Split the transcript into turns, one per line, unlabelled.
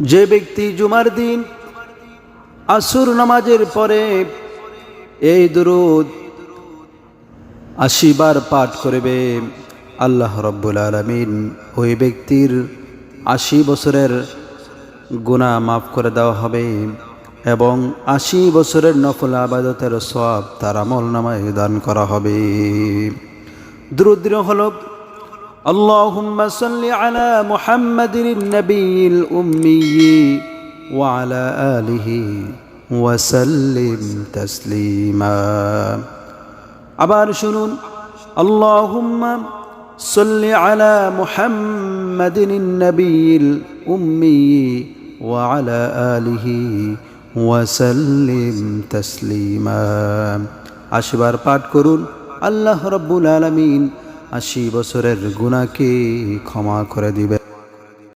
যে ব্যক্তি জুমার দিন আসর নামাজের পরে এই দুরূদ ৮০ বার পাঠ করবে, আল্লাহ রাব্বুল আলামিন ওই ব্যক্তির ৮০ বছরের গুনাহ মাফ করে দেওয়া হবে এবং ৮০ বছরের নফল ইবাদতের সওয়াব তার আমলনামায় দান করা হবে। দুরূদ হলো আল্লাহুম্মা সাল্লি আলা মুহাম্মাদিন নবিয়্যিল উম্মি ওয়া আলা আলিহি ওয়া সাল্লিম তাসলিমা। আবার শুনুন, আল্লাহুম্মা সাল্লি আলা মুহাম্মাদিন নবিয়্যিল উম্মি ওয়া আলা আলিহি ওয়া সাল্লিম তাসলিমা। ৮০ বার পাঠ করুন, আল্লাহ রাব্বুল আলামিন ৮০ বছরের গুনাহকে ক্ষমা করে দিবেন।